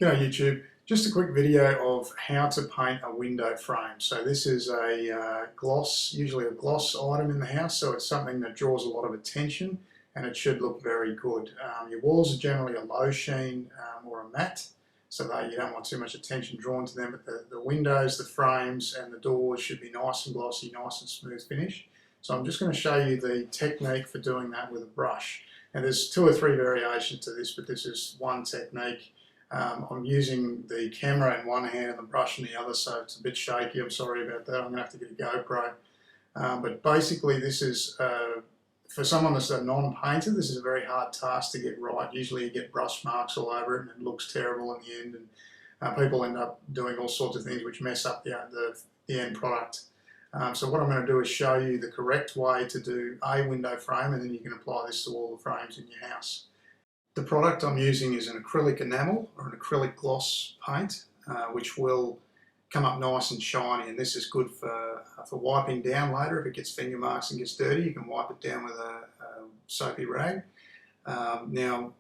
G'day YouTube, just a quick video of how to paint a window frame. So this is a gloss, usually a gloss item in the house, so it's something that draws a lot of attention and it should look very good. Your walls are generally a low sheen or a matte, so that you don't want too much attention drawn to them, but the windows, the frames and the doors should be nice and glossy, nice and smooth finish. So I'm just going to show you the technique for doing that with a brush. And there's 2 or 3 variations to this, but this is one technique. I'm using the camera in one hand and the brush in the other, so it's a bit shaky. I'm sorry about that. I'm going to have to get a GoPro. But basically this is, for someone that's a non-painter, this is a very hard task to get right. Usually you get brush marks all over it and it looks terrible in the end, and people end up doing all sorts of things which mess up the end product. So what I'm going to do is show you the correct way to do a window frame, and then you can apply this to all the frames in your house. The product I'm using is an acrylic enamel or an acrylic gloss paint, which will come up nice and shiny, and this is good for wiping down later. If it gets finger marks and gets dirty, you can wipe it down with a soapy rag. Now,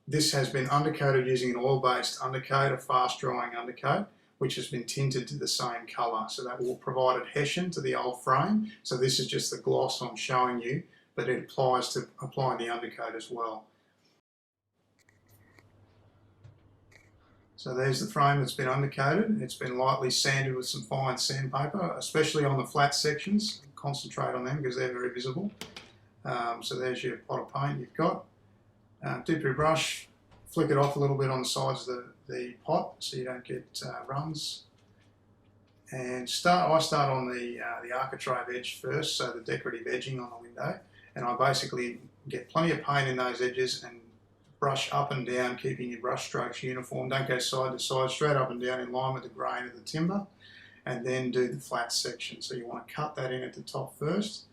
this has been undercoated using an oil-based undercoat, a fast-drying undercoat, which has been tinted to the same colour, so that will provide adhesion to the old frame. So this is just the gloss I'm showing you, but it applies to applying the undercoat as well. So there's the frame that's been undercoated. It's been lightly sanded with some fine sandpaper, especially on the flat sections. Concentrate on them because they're very visible. So there's your pot of paint you've got. Dip your brush, flick it off a little bit on the sides of the pot so you don't get runs. And I start on the architrave edge first, so the decorative edging on the window. And I basically get plenty of paint in those edges and brush up and down, keeping your brush strokes uniform. Don't go side to side, straight up and down in line with the grain of the timber, and then do the flat section. So you want to cut that in at the top first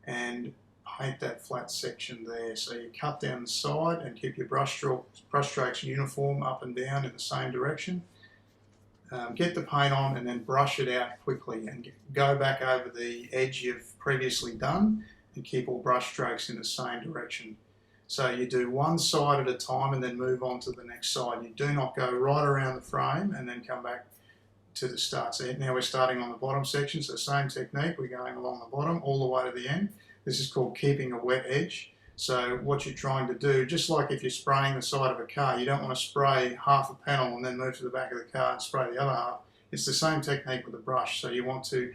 and paint that flat section there. So you cut down the side and keep your brush strokes uniform up and down in the same direction. Get the paint on and then brush it out quickly and go back over the edge you've previously done and keep all brush strokes in the same direction. So you do one side at a time and then move on to the next side. You do not go right around the frame and then come back to the start. So now we're starting on the bottom section, so same technique, we're going along the bottom all the way to the end. This is called keeping a wet edge. So what you're trying to do, just like if you're spraying the side of a car, you don't want to spray half a panel and then move to the back of the car and spray the other half. It's the same technique with a brush. So you want to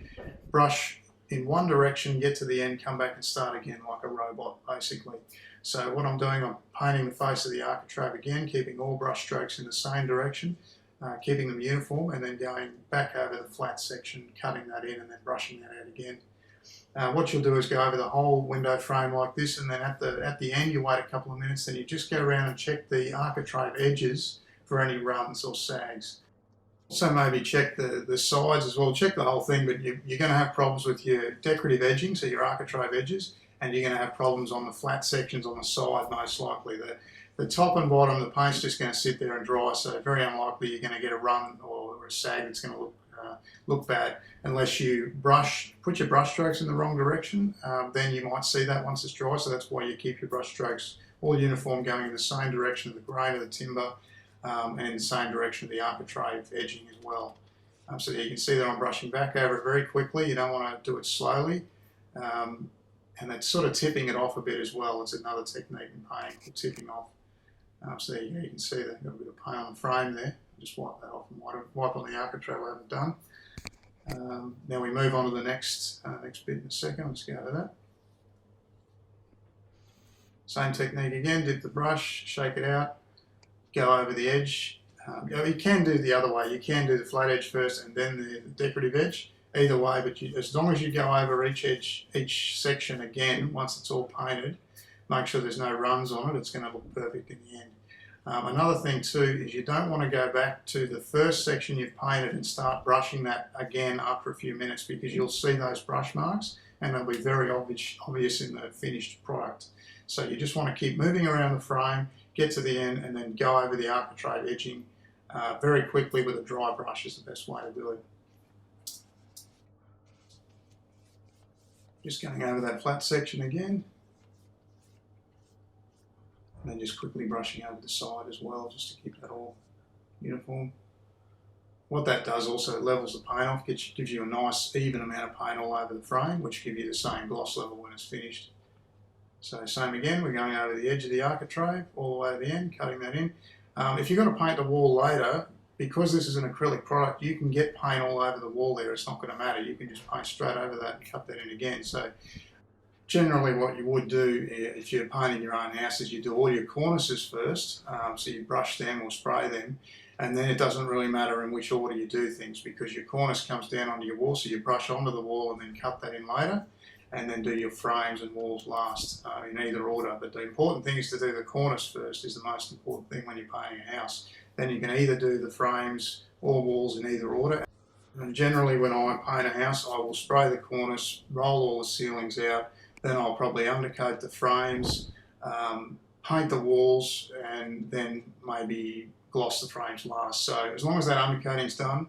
brush in one direction, get to the end, come back and start again like a robot, basically. So what I'm doing, I'm painting the face of the architrave again, keeping all brush strokes in the same direction, keeping them uniform, and then going back over the flat section, cutting that in and then brushing that out again. What you'll do is go over the whole window frame like this, and then at the end you wait a couple of minutes, then you just go around and check the architrave edges for any runs or sags. Also maybe check the sides as well, check the whole thing, but you're going to have problems with your decorative edging, so your architrave edges, and you're going to have problems on the flat sections on the side most likely. The top and bottom, the paint's just going to sit there and dry, so very unlikely you're going to get a run or a sag that's going to look bad unless you put your brush strokes in the wrong direction. Then you might see that once it's dry, so that's why you keep your brush strokes all uniform, going in the same direction of the grain of the timber, and in the same direction of the architrave edging as well. So you can see that I'm brushing back over it very quickly. You don't want to do it slowly. And it's sort of tipping it off a bit as well. It's another technique in painting called tipping off. So there you go, you can see that I've got a bit of paint on the frame there. Just wipe that off and wipe on the architrave I haven't done. Now we move on to the next bit in a second. Let's go over that. Same technique again, dip the brush, shake it out, go over the edge. You can do the other way. You can do the flat edge first and then the decorative edge. Either way, but as long as you go over each section again, once it's all painted, make sure there's no runs on it. It's going to look perfect in the end. Another thing too is you don't want to go back to the first section you've painted and start brushing that again after a few minutes, because you'll see those brush marks and they'll be very obvious in the finished product. So you just want to keep moving around the frame, get to the end, and then go over the architrave edging very quickly with a dry brush is the best way to do it. Just going over that flat section again. And then just quickly brushing over the side as well, just to keep that all uniform. uniform. What that does also levels the paint off, gives you a nice even amount of paint all over the frame, which gives you the same gloss level when it's finished. So same again, we're going over the edge of the architrave, all the way to the end, cutting that in. If you're going to paint the wall later, because this is an acrylic product, you can get paint all over the wall there, it's not going to matter. You can just paint straight over that and cut that in again. So generally what you would do if you're painting your own house is you do all your cornices first, so you brush them or spray them, and then it doesn't really matter in which order you do things because your cornice comes down onto your wall, so you brush onto the wall and then cut that in later, and then do your frames and walls last in either order. But the important thing is to do the cornice first, is the most important thing when you're painting a house. Then you can either do the frames or walls in either order. And generally when I paint a house, I will spray the cornice, roll all the ceilings out, then I'll probably undercoat the frames, paint the walls, and then maybe gloss the frames last. So as long as that undercoating's done,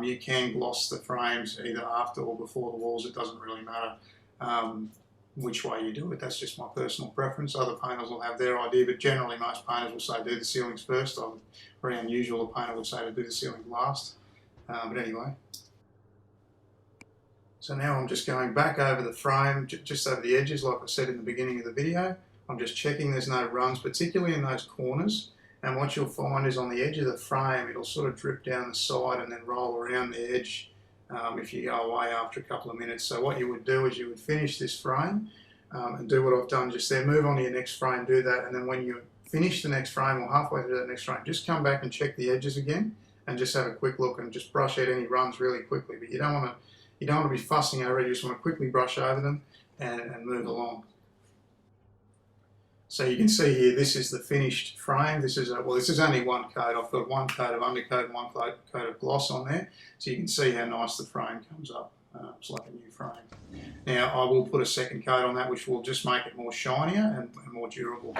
you can gloss the frames either after or before the walls. It doesn't really matter which way you do it. That's just my personal preference. Other painters will have their idea, but generally most painters will say do the ceilings first. Very unusual a painter would say to do the ceiling last. But anyway. So now I'm just going back over the frame, just over the edges, like I said in the beginning of the video. I'm just checking there's no runs, particularly in those corners. And what you'll find is on the edge of the frame, it'll sort of drip down the side and then roll around the edge if you go away after a couple of minutes. So what you would do is you would finish this frame and do what I've done just there. Move on to your next frame, do that, and then when you finish the next frame or halfway through that next frame, just come back and check the edges again and just have a quick look and just brush out any runs really quickly. But you don't want to be fussing over it. You just want to quickly brush over them and move along. So you can see here, this is the finished frame. This is only one coat. I've got one coat of undercoat and one coat of gloss on there. So you can see how nice the frame comes up. It's like a new frame. Now I will put a second coat on that, which will just make it more shinier and more durable.